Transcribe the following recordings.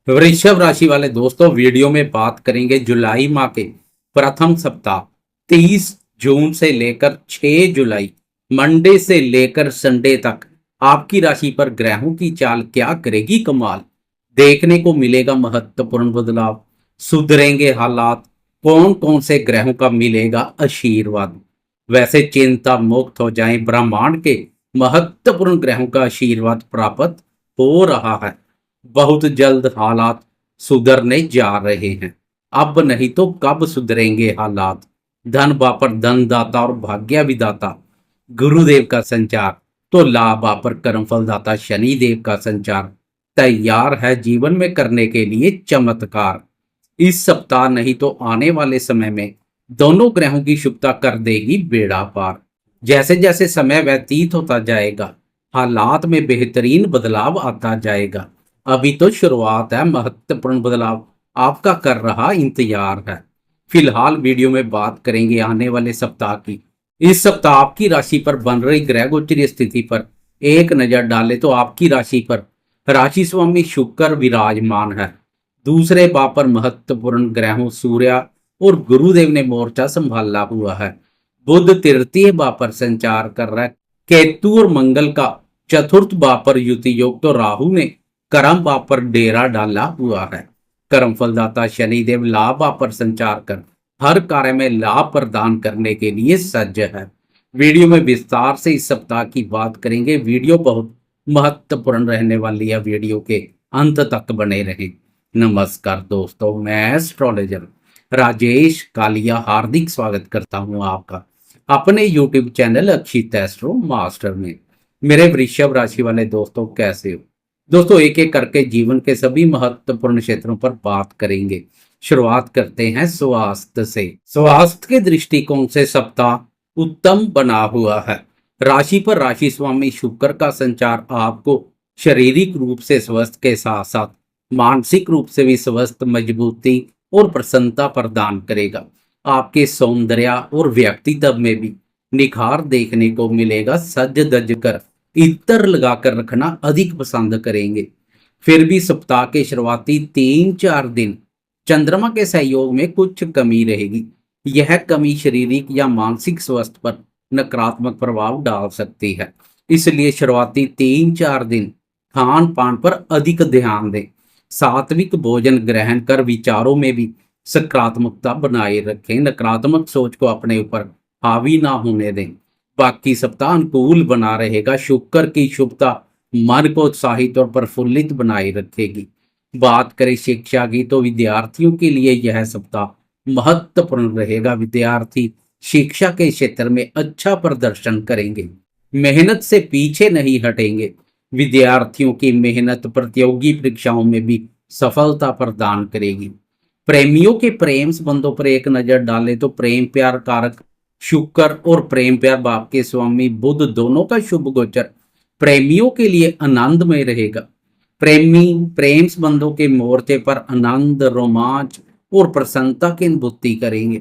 वृषभ राशि वाले दोस्तों, वीडियो में बात करेंगे जुलाई माह के प्रथम सप्ताह 30 जून से लेकर 6 जुलाई मंडे से लेकर संडे तक आपकी राशि पर ग्रहों की चाल क्या करेगी कमाल। देखने को मिलेगा महत्वपूर्ण बदलाव, सुधरेंगे हालात, कौन कौन से ग्रहों का मिलेगा आशीर्वाद। वैसे चिंता मुक्त हो जाएं, ब्रह्मांड के महत्वपूर्ण ग्रहों का आशीर्वाद प्राप्त हो रहा है। बहुत जल्द हालात सुधरने जा रहे हैं। अब नहीं तो कब सुधरेंगे हालात। धन वापर धनदाता और भाग्य विदाता गुरुदेव का संचार, तो लाभ वापर कर्मफल दाता शनि देव का संचार तैयार है जीवन में करने के लिए चमत्कार। इस सप्ताह नहीं तो आने वाले समय में दोनों ग्रहों की शुभता कर देगी बेड़ा पार। जैसे जैसे समय व्यतीत होता जाएगा, हालात में बेहतरीन बदलाव आता जाएगा। अभी तो शुरुआत है, महत्वपूर्ण बदलाव आपका कर रहा इंतजार है। फिलहाल वीडियो में बात करेंगे आने वाले सप्ताह की। इस सप्ताह आपकी राशि पर बन रही ग्रह गोचरीय स्थिति पर एक नजर डालें तो आपकी राशि पर राशि स्वामी शुक्र विराजमान है। दूसरे भाव पर महत्वपूर्ण ग्रहों सूर्य और गुरुदेव ने मोर्चा संभाला हुआ है। बुध तृतीय भाव पर संचार कर रहा है। केतु और मंगल का चतुर्थ भाव पर युति योग, तो राहु ने कर्म भाव पर डेरा डाला हुआ है। कर्म फलदाता शनिदेव लाभ भाव पर संचार कर हर कार्य में लाभ प्रदान करने के लिए सज्ज है। वीडियो में विस्तार से इस सप्ताह की बात करेंगे। वीडियो बहुत महत्वपूर्ण रहने वाली है, वीडियो के अंत तक बने रहें। नमस्कार दोस्तों, मैं एस्ट्रोलॉजर राजेश कालिया हार्दिक स्वागत करता हूं आपका अपने यूट्यूब चैनल अक्षित एस्ट्रो मास्टर में। मेरे वृषभ राशि वाले दोस्तों, कैसे हो दोस्तों? एक एक करके जीवन के सभी महत्वपूर्ण क्षेत्रों पर बात करेंगे। शुरुआत करते हैं स्वास्थ्य से। स्वास्थ्य के दृष्टिकोण से सप्ताह उत्तम बना हुआ है। राशि पर राशि स्वामी शुक्र का संचार आपको शारीरिक रूप से स्वस्थ के साथ साथ मानसिक रूप से भी स्वस्थ, मजबूती और प्रसन्नता प्रदान करेगा। आपके सौंदर्य और व्यक्तित्व में भी निखार देखने को मिलेगा। सज धज कर इत्र लगाकर रखना अधिक पसंद करेंगे। फिर भी सप्ताह के शुरुआती 3-4 दिन चंद्रमा के सहयोग में कुछ कमी रहेगी। यह कमी शारीरिक या मानसिक स्वास्थ्य पर नकारात्मक प्रभाव डाल सकती है। इसलिए शुरुआती 3-4 दिन खान पान पर अधिक ध्यान दें। सात्विक भोजन ग्रहण कर विचारों में भी सकारात्मकता बनाए रखें। नकारात्मक सोच को अपने ऊपर हावी ना होने दें। बाकी सप्ताह अनुकूल बना रहेगा। शुक्र की शुभता मन को उत्साहित और प्रफुल्लित बनाए रखेगी। बात करें शिक्षा की, तो विद्यार्थियों के लिए यह सप्ताह महत्वपूर्ण रहेगा। विद्यार्थी शिक्षा के क्षेत्र में अच्छा प्रदर्शन करेंगे, मेहनत से पीछे नहीं हटेंगे। विद्यार्थियों की मेहनत प्रतियोगी परीक्षाओं में भी सफलता प्रदान करेगी। प्रेमियों के प्रेम संबंधों पर एक नजर डालें तो प्रेम प्यार कारक शुक्र और प्रेम प्यार भाव के स्वामी बुध दोनों का शुभ गोचर प्रेमियों के लिए आनंदमय रहेगा। प्रेमी प्रेम संबंधों के मोर्चे पर आनंद, रोमांच और प्रसन्नता की अनुभूति करेंगे।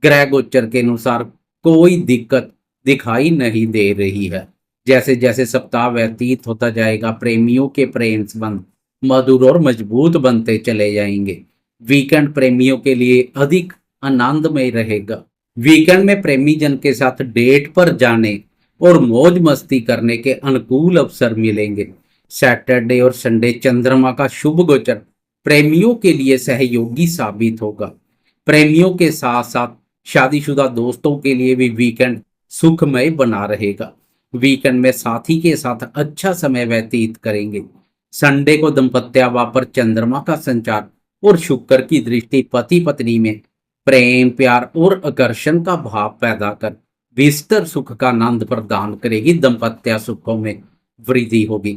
ग्रह गोचर के अनुसार कोई दिक्कत दिखाई नहीं दे रही है। जैसे जैसे सप्ताह व्यतीत होता जाएगा, प्रेमियों के प्रेम संबंध मधुर और मजबूत बनते चले जाएंगे। वीकेंड प्रेमियों के लिए अधिक आनंदमय रहेगा। वीकेंड में प्रेमी जन के साथ डेट पर जाने और मौज मस्ती करने के अनुकूल अवसर मिलेंगे। सैटरडे और संडे चंद्रमा का शुभ गोचर प्रेमियों के लिए सहयोगी साबित होगा। प्रेमियों के साथ साथ शादीशुदा दोस्तों के लिए भी वीकेंड सुखमय बना रहेगा। वीकेंड में साथी के साथ अच्छा समय व्यतीत करेंगे। संडे को दंपत्या पर चंद्रमा का संचार और शुक्र की दृष्टि पति पत्नी में प्रेम प्यार और आकर्षण का भाव पैदा कर विस्तर सुख का आनंद प्रदान करेगी। दंपत्य सुखों में वृद्धि होगी।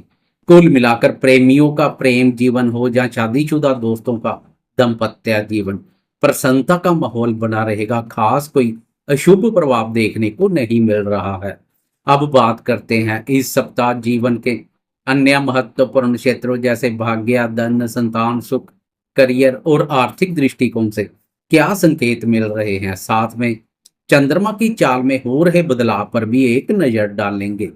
कुल मिलाकर प्रेमियों का प्रेम जीवन हो या शादीशुदा दोस्तों का दंपत्य जीवन, प्रसन्नता का माहौल बना रहेगा। खास कोई अशुभ प्रभाव देखने को नहीं मिल रहा है। अब बात करते हैं इस सप्ताह जीवन के अन्य महत्वपूर्ण क्षेत्रों जैसे भाग्य, धन, संतान सुख, करियर और आर्थिक दृष्टिकोण से क्या संकेत मिल रहे हैं। साथ में चंद्रमा की चाल में हो रहे बदलाव पर भी एक नजर डालेंगे।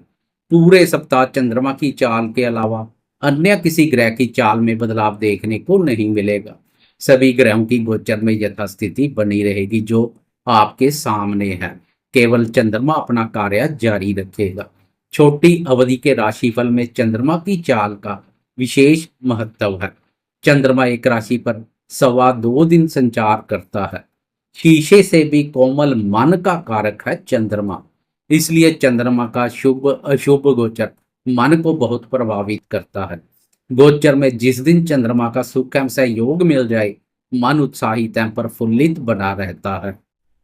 पूरे सप्ताह चंद्रमा की चाल के अलावा अन्य किसी ग्रह की चाल में बदलाव देखने को नहीं मिलेगा। सभी ग्रहों की गोचर में यथास्थिति बनी रहेगी जो आपके सामने है। केवल चंद्रमा अपना कार्य जारी रखेगा। छोटी अवधि के राशिफल में चंद्रमा की चाल का विशेष महत्व है। चंद्रमा एक राशि पर 2.25 दिन संचार करता है। शीशे से भी कोमल मन का कारक है चंद्रमा। इसलिए चंद्रमा का शुभ अशुभ गोचर मन को बहुत प्रभावित करता है। गोचर में जिस दिन चंद्रमा का सुख एवं सहयोग मिल जाए, मन उत्साहित एवं प्रफुल्लित बना रहता है।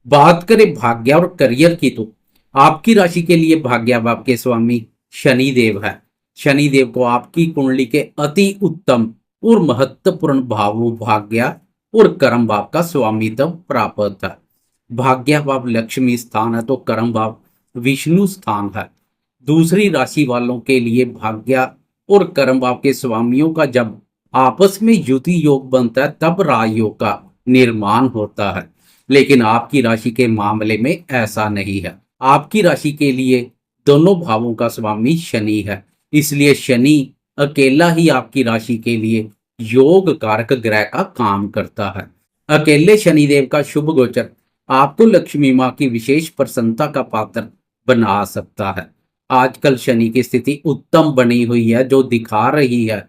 बात करें भाग्य और करियर की, तो आपकी राशि के लिए भाग्य भाव के स्वामी शनि देव है। शनि देव को आपकी कुंडली के अति उत्तम और महत्वपूर्ण भावों भाग्य और कर्म भाव का स्वामित्व प्राप्त है। भाग्य भाव लक्ष्मी स्थान है तो कर्म भाव विष्णु स्थान है। दूसरी राशि वालों के लिए भाग्य और कर्म भाव के स्वामियों का जब आपस में युति योग बनता है तब राजयोग का निर्माण होता है। लेकिन आपकी राशि के मामले में ऐसा नहीं है। आपकी राशि के लिए दोनों भावों का स्वामी शनि है। इसलिए शनि अकेला ही आपकी राशि के लिए योग कारक ग्रह का काम करता है। अकेले शनिदेव का शुभ गोचर आपको लक्ष्मी माँ की विशेष प्रसन्नता का पात्र बना सकता है। आजकल शनि की स्थिति उत्तम बनी हुई है जो दिखा रही है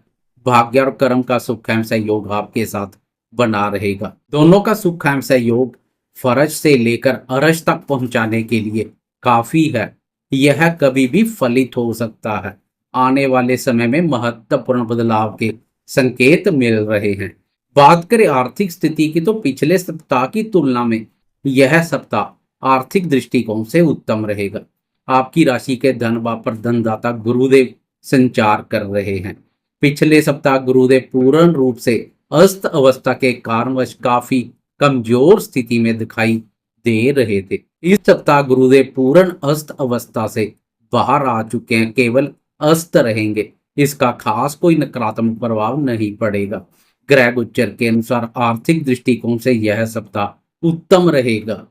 भाग्य और कर्म का सुख एवं सहयोग आपके साथ बना रहेगा। दोनों का सुख एवं सहयोग फर्ज से लेकर अरज तक पहुंचाने के लिए काफी है। यह कभी भी फलित हो सकता है। आने वाले समय में महत्वपूर्ण बदलाव के संकेत मिल रहे हैं। बात करें आर्थिक स्थिति की, तो पिछले सप्ताह की तुलना में यह सप्ताह आर्थिक दृष्टिकोण से उत्तम रहेगा। आपकी राशि के धन भाव पर धनदाता गुरुदेव संचार कर रहे हैं। पिछले सप्ताह गुरुदेव पूर्ण रूप से अस्त अवस्था के कारणवश काफी कमजोर स्थिति में दिखाई दे रहे थे। इस सप्ताह गुरुदेव पूर्ण अस्त अवस्था से बाहर आ चुके हैं, केवल अस्त रहेंगे। इसका खास कोई नकारात्मक प्रभाव नहीं पड़ेगा। ग्रह गोचर के अनुसार आर्थिक दृष्टिकोण से यह सप्ताह उत्तम रहेगा।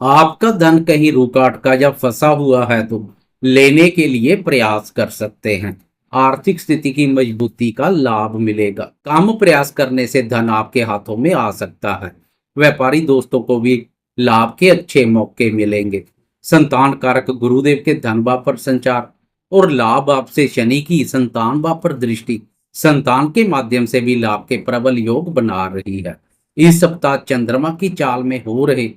आपका धन कहीं रुका अटका या फंसा हुआ है तो लेने के लिए प्रयास कर सकते हैं। आर्थिक स्थिति की मजबूती का लाभ मिलेगा। काम प्रयास करने से धन आपके हाथों में आ सकता है। व्यापारी दोस्तों को भी लाभ के अच्छे मौके मिलेंगे। संतान कारक गुरुदेव के धन भाव पर संचार और लाभ आपसे शनि की संतान भाव पर दृष्टि संतान के माध्यम से भी लाभ के प्रबल योग बना रही है। इस सप्ताह चंद्रमा की चाल में हो रहे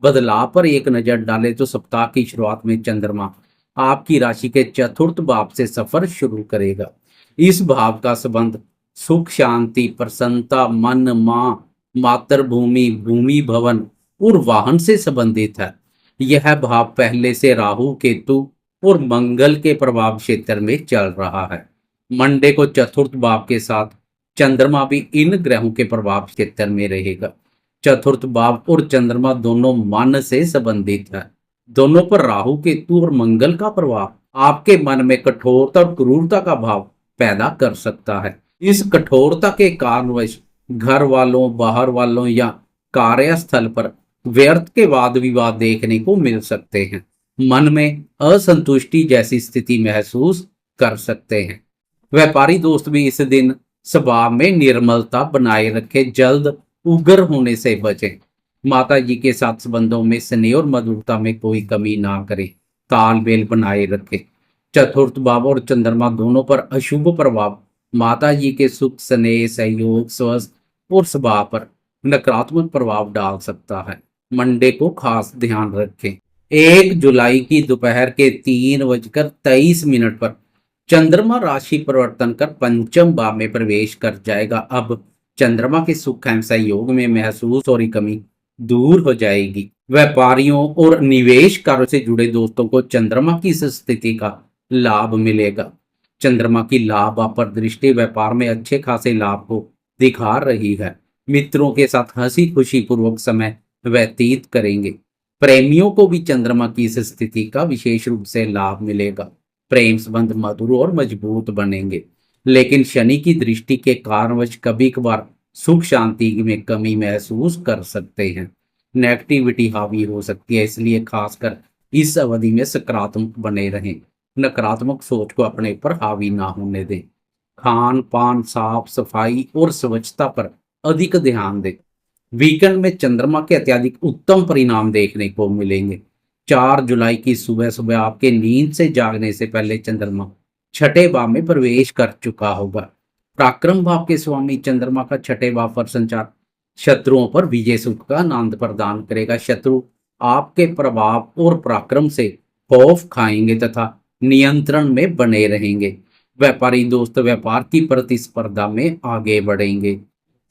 बदलाव पर एक नजर डालें तो सप्ताह की शुरुआत में चंद्रमा आपकी राशि के चतुर्थ भाव से सफर शुरू करेगा। इस भाव का संबंध सुख शांति प्रसन्नता मन मां मातृभूमि भूमि भवन और वाहन से संबंधित है। यह भाव पहले से राहु केतु और मंगल के प्रभाव क्षेत्र में चल रहा है। मंडे को चतुर्थ भाव के साथ चंद्रमा भी इन ग्रहों के प्रभाव क्षेत्र में रहेगा। चतुर्थ भाव और चंद्रमा दोनों मन से संबंधित है। दोनों पर राहु केतु और मंगल का प्रभाव आपके मन में कठोरता और क्रूरता का भाव पैदा कर सकता है। इस कठोरता के कारणवश घर वालों बाहर वालों या कार्यस्थल पर व्यर्थ के वाद विवाद देखने को मिल सकते हैं। मन में असंतुष्टि जैसी स्थिति महसूस कर सकते हैं। व्यापारी दोस्त भी इस दिन स्वभाव में निर्मलता बनाए रखे, जल्द उग्र होने से बचें। माता जी के साथ संबंधों में स्नेह और मधुरता में कोई कमी ना करें, तालमेल बनाए रखें। चतुर्थ भाव और चंद्रमा दोनों पर अशुभ प्रभाव माता जी के सुख स्नेह सहयोग स्वस्थ और स्वभाव पर नकारात्मक प्रभाव डाल सकता है। मंडे को खास ध्यान रखें। 1 जुलाई की दोपहर के 3:23 पर चंद्रमा राशि परिवर्तन कर पंचम भाव में प्रवेश कर जाएगा। अब चंद्रमा के सुख एवं सहयोग में महसूस हो रही कमी दूर हो जाएगी। व्यापारियों और निवेश कार्यों से जुड़े दोस्तों को चंद्रमा की इस स्थिति का लाभ मिलेगा। चंद्रमा की लाभ पर दृष्टि व्यापार में अच्छे खासे लाभ को दिखा रही है। मित्रों के साथ हंसी खुशी पूर्वक समय व्यतीत करेंगे। प्रेमियों को भी चंद्रमा की इस स्थिति का विशेष रूप से लाभ मिलेगा। प्रेम संबंध मधुर और मजबूत बनेंगे। लेकिन शनि की दृष्टि के कारणवश कभी कभार सुख शांति में कमी महसूस कर सकते हैं। नेगेटिविटी हावी हो सकती है, इसलिए खासकर इस अवधि में सकारात्मक बने रहें। नकारात्मक सोच को अपने ऊपर हावी ना होने दें। खान पान, साफ सफाई और स्वच्छता पर अधिक ध्यान दें। वीकेंड में चंद्रमा के अत्यधिक उत्तम परिणाम देखने को मिलेंगे। 4 जुलाई की सुबह सुबह आपके नींद से जागने से पहले चंद्रमा छठे भाव में प्रवेश कर चुका होगा। पराक्रम भाव के स्वामी चंद्रमा का छठे भाव पर संचार शत्रुओं पर विजय सुख का आनंद प्रदान करेगा। शत्रु आपके प्रभाव और पराक्रम से खौफ खाएंगे तथा नियंत्रण में बने रहेंगे। व्यापारी दोस्त व्यापार की प्रतिस्पर्धा में आगे बढ़ेंगे।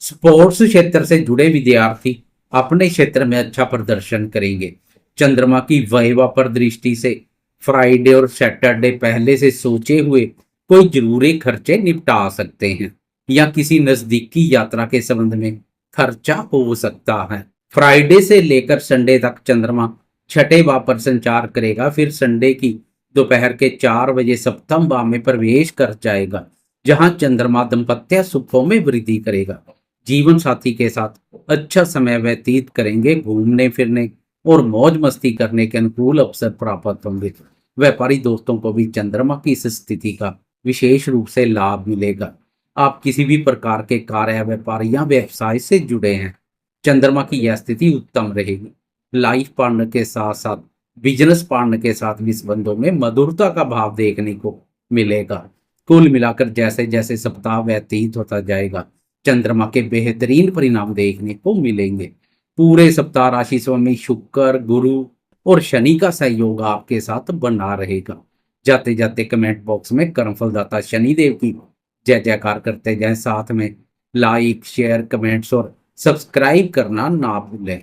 स्पोर्ट्स क्षेत्र से जुड़े विद्यार्थी अपने क्षेत्र में अच्छा प्रदर्शन करेंगे। चंद्रमा की वहवा पर दृष्टि से फ्राइडे और सैटरडे पहले से सोचे हुए कोई जरूरी खर्चे निपटा सकते हैं या किसी नजदीकी यात्रा के संबंध में खर्चा हो सकता है। फ्राइडे से लेकर संडे तक चंद्रमा छठे भाव पर संचार करेगा, फिर संडे की दोपहर के 4 बजे सप्तम भाव में प्रवेश कर जाएगा, जहां चंद्रमा दाम्पत्य सुखों में वृद्धि करेगा। जीवन साथी के साथ अच्छा समय व्यतीत करेंगे। घूमने फिरने और मौज मस्ती करने के अनुकूल अवसर प्राप्त होंगे। व्यापारी दोस्तों को भी चंद्रमा की इस स्थिति का विशेष रूप से लाभ मिलेगा। आप किसी भी प्रकार के कार्य, व्यापार या व्यवसाय से जुड़े हैं, चंद्रमा की यह स्थिति उत्तम रहेगी। लाइफ पार्टनर के साथ साथ बिजनेस पार्टनर के साथ भी संबंधों में मधुरता का भाव देखने को मिलेगा। कुल मिलाकर जैसे जैसे सप्ताह व्यतीत होता जाएगा, चंद्रमा के बेहतरीन परिणाम देखने को मिलेंगे। पूरे सप्ताह राशि स्वामी शुक्र, गुरु और शनि का सहयोग आपके साथ बना रहेगा। जाते जाते कमेंट बॉक्स में कर्मफलदाता शनिदेव की जय जयकार करते जाएं। साथ में लाइक, शेयर, कमेंट्स और सब्सक्राइब करना ना भूलें।